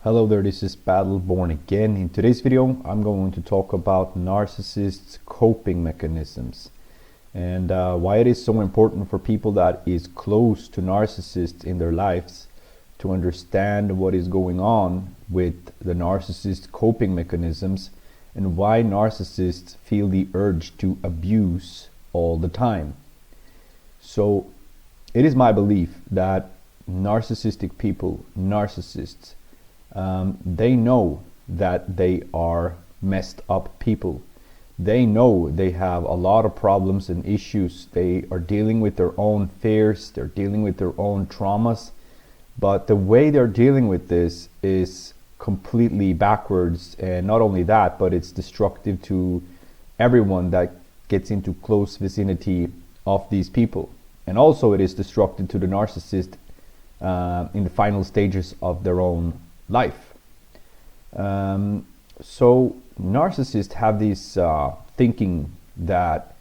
Hello there, this is Battle Born again. In today's video, I'm going to talk about narcissists' coping mechanisms and why it is so important for people that is close to narcissists in their lives to understand what is going on with the narcissist coping mechanisms and why narcissists feel the urge to abuse all the time. So it is my belief that narcissistic people, narcissists, they know that they are messed up people. They know they have a lot of problems and issues. They are dealing with their own fears, they're dealing with their own traumas, but the way they're dealing with this is completely backwards. And not only that, but it's destructive to everyone that gets into close vicinity of these people. And also it is destructive to the narcissist in the final stages of their own life. So narcissists have this thinking that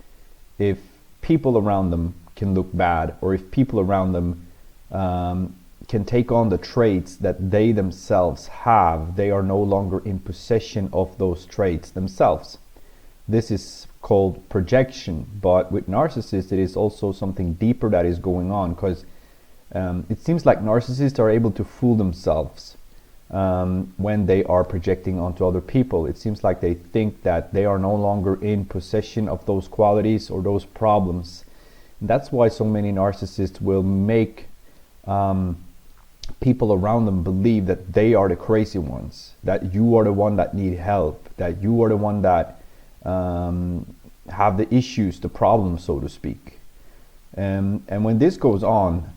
if people around them can look bad, or if people around them can take on the traits that they themselves have, they are no longer in possession of those traits themselves. This is called projection, but with narcissists it is also something deeper that is going on, because it seems like narcissists are able to fool themselves when they are projecting onto other people. It seems like they think that they are no longer in possession of those qualities or those problems. And that's why so many narcissists will make people around them believe that they are the crazy ones, that you are the one that need help, that you are the one that have the issues, the problems, so to speak. And when this goes on,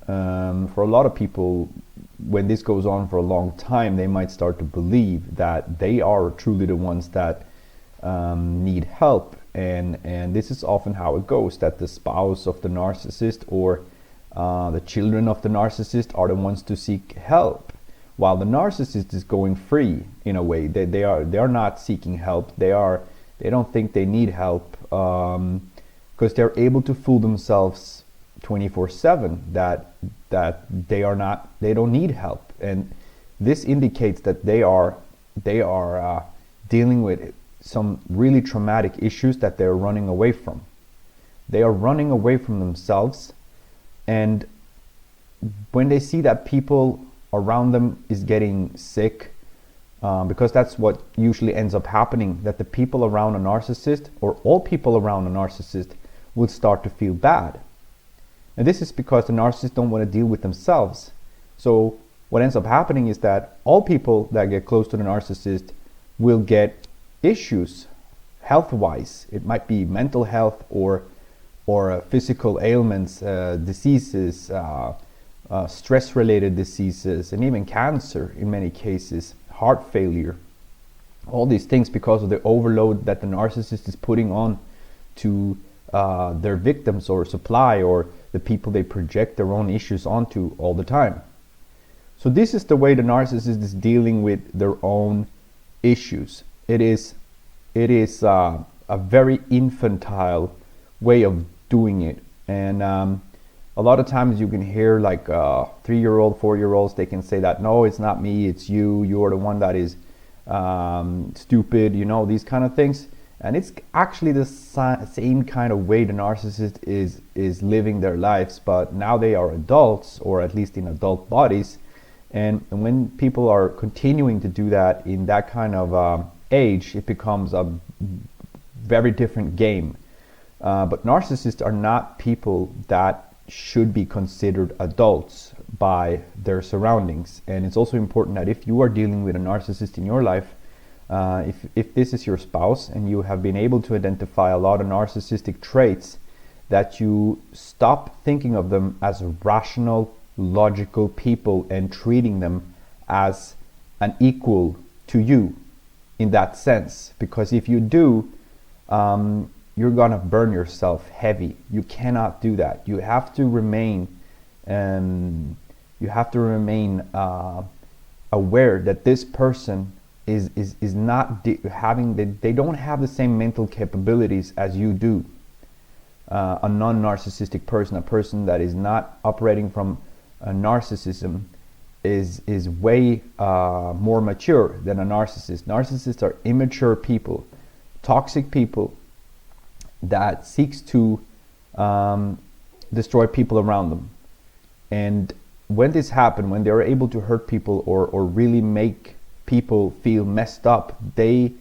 for a lot of people, when this goes on for a long time, they might start to believe that they are truly the ones that need help. And this is often how it goes, that the spouse of the narcissist or the children of the narcissist are the ones to seek help, while the narcissist is going free in a way. They are not seeking help. They don't think they need help, because they're able to fool themselves 24/7 that they don't need help. And this indicates that they are dealing with some really traumatic issues that they're running away from. They are running away from themselves, and when they see that people around them is getting sick, because that's what usually ends up happening, that the people around a narcissist, or all people around a narcissist, would start to feel bad. And this is because the narcissists don't want to deal with themselves. So what ends up happening is that all people that get close to the narcissist will get issues health-wise. It might be mental health or physical ailments, diseases, stress-related diseases, and even cancer in many cases, heart failure. All these things because of the overload that the narcissist is putting on to their victims or supply, or the people they project their own issues onto all the time. So this is the way the narcissist is dealing with their own issues. It is a very infantile way of doing it. And a lot of times you can hear like 3-year-old, 4-year-olds, they can say that, no, it's not me, it's you. You're the one that is stupid, these kind of things. And it's actually the same kind of way the narcissist is living their lives, but now they are adults, or at least in adult bodies. And when people are continuing to do that in that kind of age, it becomes a very different game. But narcissists are not people that should be considered adults by their surroundings. And it's also important that if you are dealing with a narcissist in your life, if this is your spouse and you have been able to identify a lot of narcissistic traits, that you stop thinking of them as rational, logical people and treating them as an equal to you in that sense. Because if you do, you're gonna burn yourself heavy. You cannot do that. You have to remain aware that this person is not they don't have the same mental capabilities as you do. A non-narcissistic person, a person that is not operating from narcissism, is way more mature than a narcissist. Narcissists are immature people, toxic people that seeks to destroy people around them. And when this happens, when they're able to hurt people or really make people feel messed up, they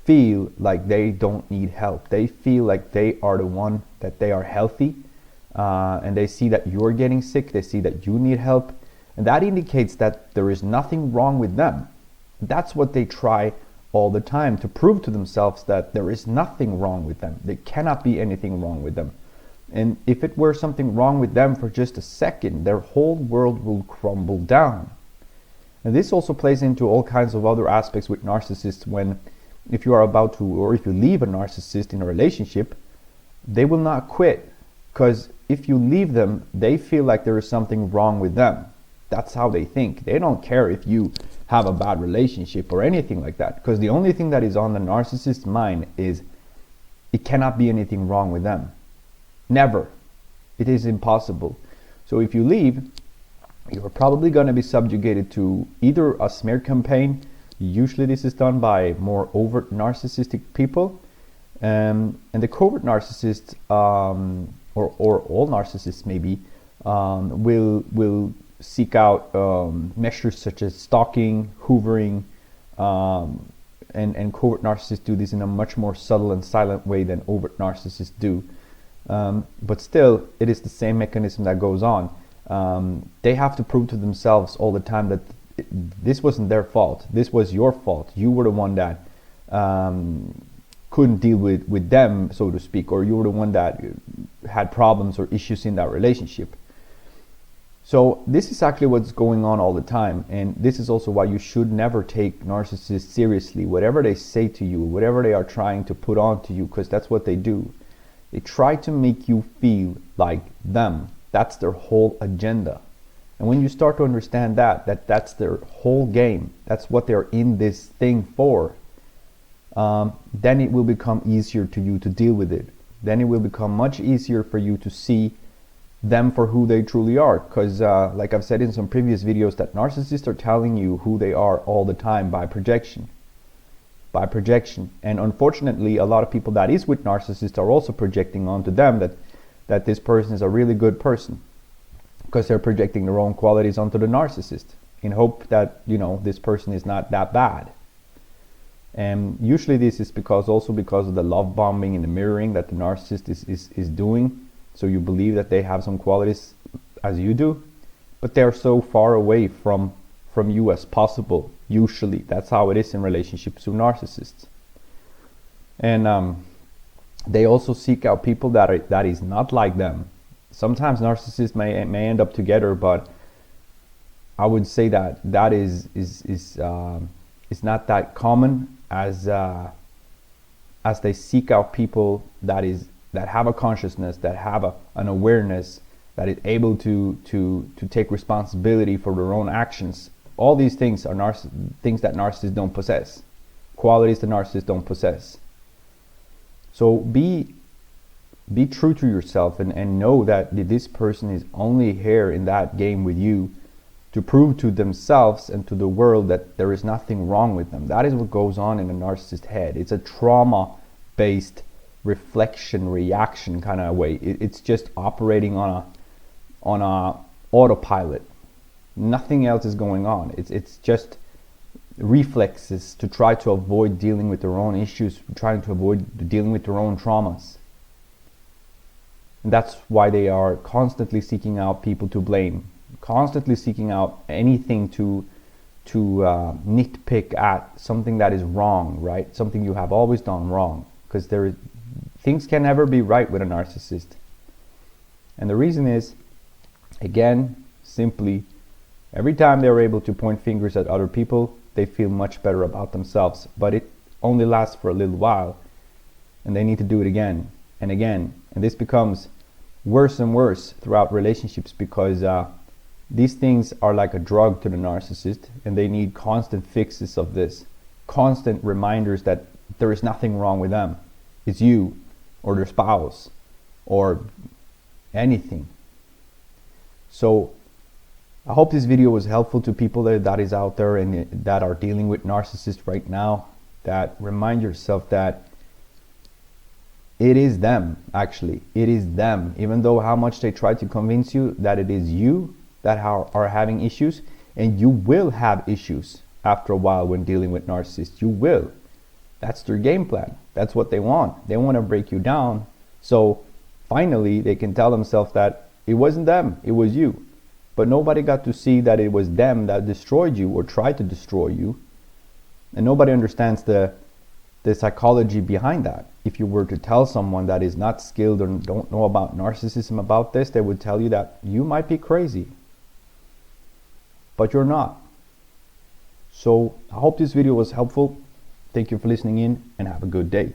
feel like they don't need help. They feel like they are the one, that they are healthy, and they see that you're getting sick, they see that you need help, and that indicates that there is nothing wrong with them. That's what they try all the time, to prove to themselves that there is nothing wrong with them. There cannot be anything wrong with them. And if it were something wrong with them for just a second, their whole world will crumble down. And this also plays into all kinds of other aspects with narcissists. When, if you are about to, or if you leave a narcissist in a relationship, they will not quit, because if you leave them, they feel like there is something wrong with them. That's how they think. They don't care if you have a bad relationship or anything like that, because the only thing that is on the narcissist's mind is it cannot be anything wrong with them. Never. It is impossible. So if you leave, you're probably going to be subjugated to either a smear campaign. Usually this is done by more overt narcissistic people, and the covert narcissists, or all narcissists maybe, will seek out measures such as stalking, hoovering, and covert narcissists do this in a much more subtle and silent way than overt narcissists do. But still, it is the same mechanism that goes on. They have to prove to themselves all the time that this wasn't their fault. This was your fault. You were the one that couldn't deal with them, so to speak, or you were the one that had problems or issues in that relationship. So this is actually what's going on all the time, and this is also why you should never take narcissists seriously. Whatever they say to you, whatever they are trying to put on to you, because that's what they do. They try to make you feel like them. That's their whole agenda. And when you start to understand that that's their whole game, that's what they're in this thing for, then it will become easier to you to deal with it. Then it will become much easier for you to see them for who they truly are. Because like I've said in some previous videos, that narcissists are telling you who they are all the time by projection. By projection. And unfortunately, a lot of people that is with narcissists are also projecting onto them that this person is a really good person, because they're projecting their own qualities onto the narcissist in hope that, you know, this person is not that bad. And usually this is because of the love bombing and the mirroring that the narcissist is doing. So you believe that they have some qualities as you do, but they're so far away from you as possible. Usually that's how it is in relationships with narcissists. And they also seek out people that is not like them. Sometimes narcissists may end up together, but I would say that is not that common, as they seek out people that have a consciousness, that have an awareness, that is able to take responsibility for their own actions. All these things are things that narcissists don't possess, qualities that narcissists don't possess. So be true to yourself and know that this person is only here in that game with you to prove to themselves and to the world that there is nothing wrong with them. That is what goes on in a narcissist's head. It's a trauma-based reflection, reaction kind of way. It's just operating on a autopilot. Nothing else is going on. It's just reflexes to try to avoid dealing with their own issues, trying to avoid dealing with their own traumas. And that's why they are constantly seeking out people to blame, constantly seeking out anything to nitpick at something that is wrong, right? Something you have always done wrong, because things can never be right with a narcissist. And the reason is, again, simply, every time they're able to point fingers at other people, they feel much better about themselves. But it only lasts for a little while, and they need to do it again and again. And this becomes worse and worse throughout relationships, because these things are like a drug to the narcissist, and they need constant fixes of this, constant reminders that there is nothing wrong with them. It's you or their spouse or anything. So I hope this video was helpful to people that is out there and that are dealing with narcissists right now, that remind yourself that it is them. Actually, it is them. Even though how much they try to convince you that it is you that are having issues, and you will have issues after a while when dealing with narcissists. You will. That's their game plan. That's what they want. They want to break you down, so finally they can tell themselves that it wasn't them, it was you. But nobody got to see that it was them that destroyed you or tried to destroy you. And nobody understands the psychology behind that. If you were to tell someone that is not skilled or don't know about narcissism about this, they would tell you that you might be crazy. But you're not. So I hope this video was helpful. Thank you for listening in, and have a good day.